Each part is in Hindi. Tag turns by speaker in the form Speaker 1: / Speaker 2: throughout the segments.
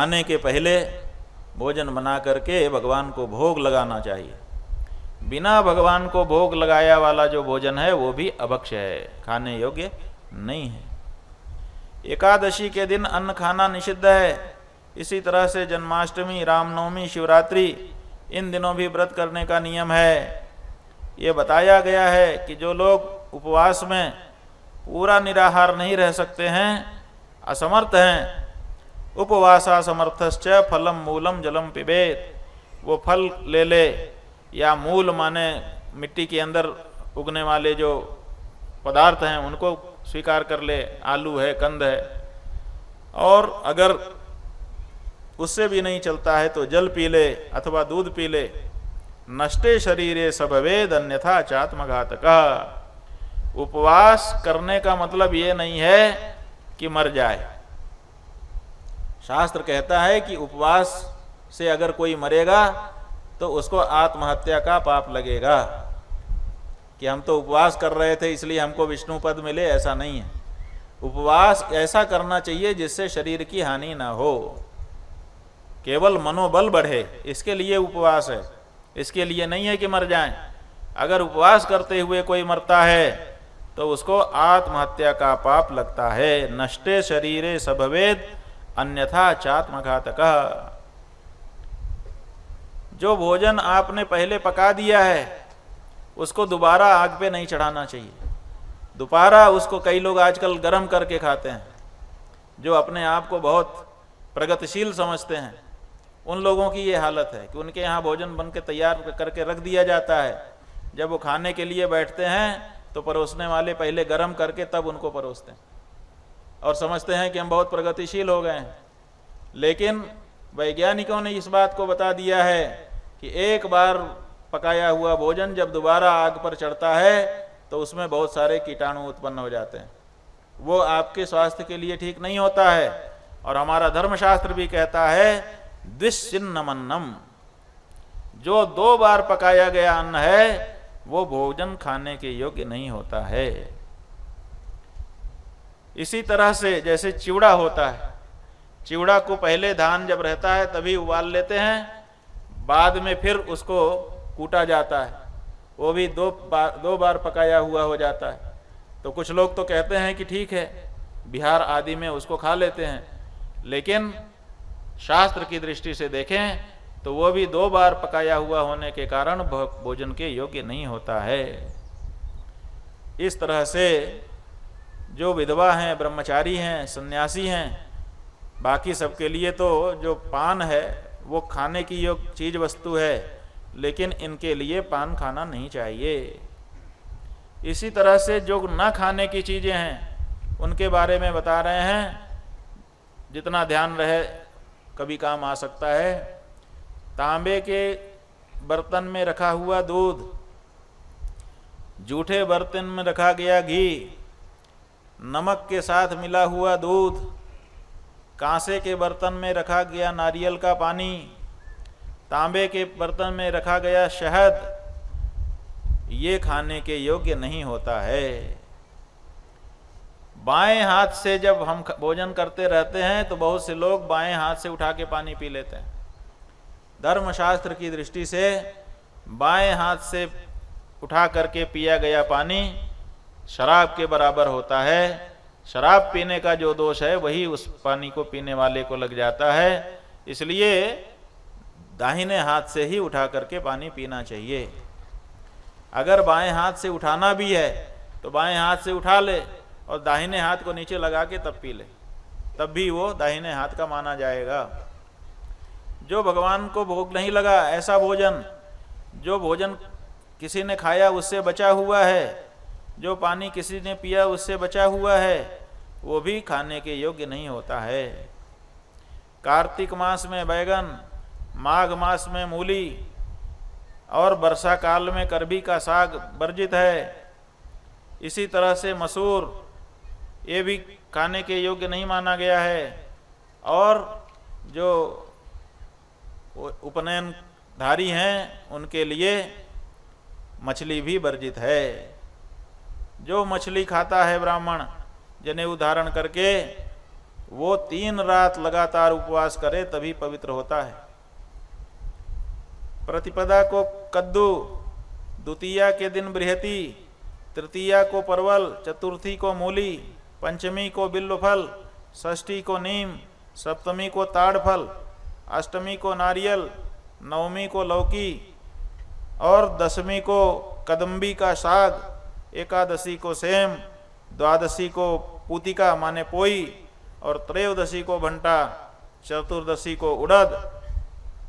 Speaker 1: खाने के पहले भोजन बना करके भगवान को भोग लगाना चाहिए। बिना भगवान को भोग लगाया वाला जो भोजन है वो भी अभक्ष्य है, खाने योग्य नहीं है। एकादशी के दिन अन्न खाना निषिद्ध है। इसी तरह से जन्माष्टमी, रामनवमी, शिवरात्रि इन दिनों भी व्रत करने का नियम है। ये बताया गया है कि जो लोग उपवास में पूरा निराहार नहीं रह सकते हैं, असमर्थ हैं, उपवासा समर्थश्च फलम मूलम जलम पिबेत, वो फल ले ले, या मूल माने मिट्टी के अंदर उगने वाले जो पदार्थ हैं उनको स्वीकार कर ले, आलू है, कंद है, और अगर उससे भी नहीं चलता है तो जल पी ले अथवा दूध पी ले। नष्टे शरीरे सबवेद अन्यथा चात्मघातकः। उपवास करने का मतलब ये नहीं है कि मर जाए। शास्त्र कहता है कि उपवास से अगर कोई मरेगा तो उसको आत्महत्या का पाप लगेगा, कि हम तो उपवास कर रहे थे इसलिए हमको विष्णु पद मिले, ऐसा नहीं है। उपवास ऐसा करना चाहिए जिससे शरीर की हानि ना हो, केवल मनोबल बढ़े, इसके लिए उपवास है, इसके लिए नहीं है कि मर जाएं। अगर उपवास करते हुए कोई मरता है तो उसको आत्महत्या का पाप लगता है। नष्टे शरीरे सबवेद अन्यथा चात्मघातकः। जो भोजन आपने पहले पका दिया है उसको दोबारा आग पे नहीं चढ़ाना चाहिए। दोबारा उसको कई लोग आजकल गर्म करके खाते हैं, जो अपने आप को बहुत प्रगतिशील समझते हैं। उन लोगों की ये हालत है कि उनके यहाँ भोजन बन के तैयार करके रख दिया जाता है, जब वो खाने के लिए बैठते हैं तो परोसने वाले पहले गर्म करके तब उनको परोसते हैं और समझते हैं कि हम बहुत प्रगतिशील हो गए हैं। लेकिन वैज्ञानिकों ने इस बात को बता दिया है कि एक बार पकाया हुआ भोजन जब दोबारा आग पर चढ़ता है तो उसमें बहुत सारे कीटाणु उत्पन्न हो जाते हैं, वो आपके स्वास्थ्य के लिए ठीक नहीं होता है। और हमारा धर्मशास्त्र भी कहता है द्विश्चिन्नमन्नम, जो 2 बार पकाया गया अन्न है वो भोजन खाने के योग्य नहीं होता है। इसी तरह से जैसे चिवड़ा होता है, चिवड़ा को पहले धान जब रहता है तभी उबाल लेते हैं, बाद में फिर उसको कूटा जाता है, वो भी 2 बार पकाया हुआ हो जाता है। तो कुछ लोग तो कहते हैं कि ठीक है, बिहार आदि में उसको खा लेते हैं, लेकिन शास्त्र की दृष्टि से देखें तो वो भी 2 बार पकाया हुआ होने के कारण भोजन के योग्य नहीं होता है। इस तरह से जो विधवा हैं, ब्रह्मचारी हैं, सन्यासी हैं, बाकी सबके लिए तो जो पान है वो खाने की योग्य चीज वस्तु है, लेकिन इनके लिए पान खाना नहीं चाहिए। इसी तरह से जो ना खाने की चीजें हैं उनके बारे में बता रहे हैं, जितना ध्यान रहे कभी काम आ सकता है। तांबे के बर्तन में रखा हुआ दूध, जूठे बर्तन में रखा गया घी, नमक के साथ मिला हुआ दूध, कांसे के बर्तन में रखा गया नारियल का पानी, तांबे के बर्तन में रखा गया शहद, ये खाने के योग्य नहीं होता है। बाएं हाथ से जब हम भोजन करते रहते हैं तो बहुत से लोग बाएं हाथ से उठा के पानी पी लेते हैं। धर्मशास्त्र की दृष्टि से बाएं हाथ से उठा करके पिया गया पानी शराब के बराबर होता है। शराब पीने का जो दोष है वही उस पानी को पीने वाले को लग जाता है। इसलिए दाहिने हाथ से ही उठा करके पानी पीना चाहिए। अगर बाएं हाथ से उठाना भी है तो बाएं हाथ से उठा ले और दाहिने हाथ को नीचे लगा के तब पी ले, तब भी वो दाहिने हाथ का माना जाएगा। जो भगवान को भोग नहीं लगा ऐसा भोजन, जो भोजन किसी ने खाया उससे बचा हुआ है, जो पानी किसी ने पिया उससे बचा हुआ है, वो भी खाने के योग्य नहीं होता है। कार्तिक मास में बैगन, माघ मास में मूली और वर्षा काल में करभी का साग वर्जित है। इसी तरह से मसूर, ये भी खाने के योग्य नहीं माना गया है। और जो उपनयनधारी हैं उनके लिए मछली भी वर्जित है। जो मछली खाता है ब्राह्मण जनेऊ धारण करके, वो 3 रात लगातार उपवास करे तभी पवित्र होता है। प्रतिपदा को कद्दू, द्वितीया के दिन बृहति, तृतीया को परवल, चतुर्थी को मूली, पंचमी को बिल्व फल, षष्ठी को नीम, सप्तमी को ताड़ फल, अष्टमी को नारियल, नवमी को लौकी और दसवीं को कदम्बी का साग, एकादशी को सेम, द्वादशी को पूतिका माने पोई और त्रयोदशी को भंटा, चतुर्दशी को उड़द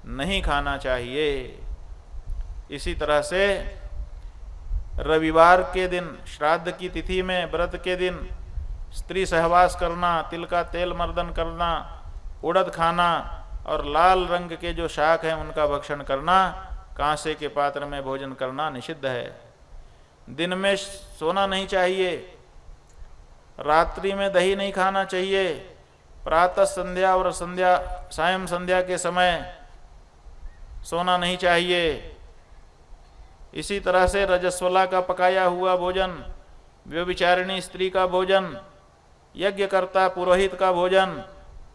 Speaker 1: नहीं खाना चाहिए। इसी तरह से रविवार के दिन श्राद्ध की तिथि में व्रत के दिन स्त्री सहवास करना, तिल का तेल मर्दन करना, उड़द खाना और लाल रंग के जो शाक हैं उनका भक्षण करना, कांसे के पात्र में भोजन करना निषिद्ध है। दिन में सोना नहीं चाहिए, रात्रि में दही नहीं खाना चाहिए, प्रातः संध्या और सायं संध्या के समय सोना नहीं चाहिए। इसी तरह से रजस्वला का पकाया हुआ भोजन, व्यभिचारिणी स्त्री का भोजन, यज्ञकर्ता पुरोहित का भोजन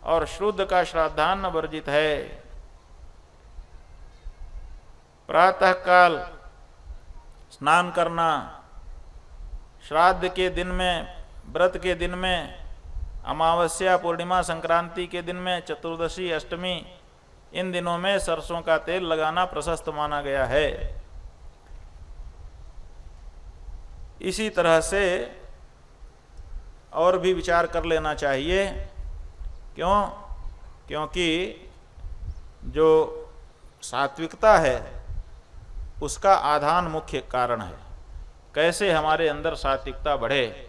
Speaker 1: और शुद्ध का श्राद्धान्न वर्जित है। प्रातः काल स्नान करना, श्राद्ध के दिन में, व्रत के दिन में, अमावस्या, पूर्णिमा, संक्रांति के दिन में, चतुर्दशी, अष्टमी, इन दिनों में सरसों का तेल लगाना प्रशस्त माना गया है। इसी तरह से और भी विचार कर लेना चाहिए। क्यों? क्योंकि जो सात्विकता है उसका आधान मुख्य कारण है। कैसे हमारे अंदर सात्विकता बढ़े,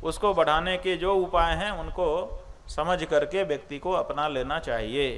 Speaker 1: उसको बढ़ाने के जो उपाय हैं उनको समझ करके व्यक्ति को अपना लेना चाहिए।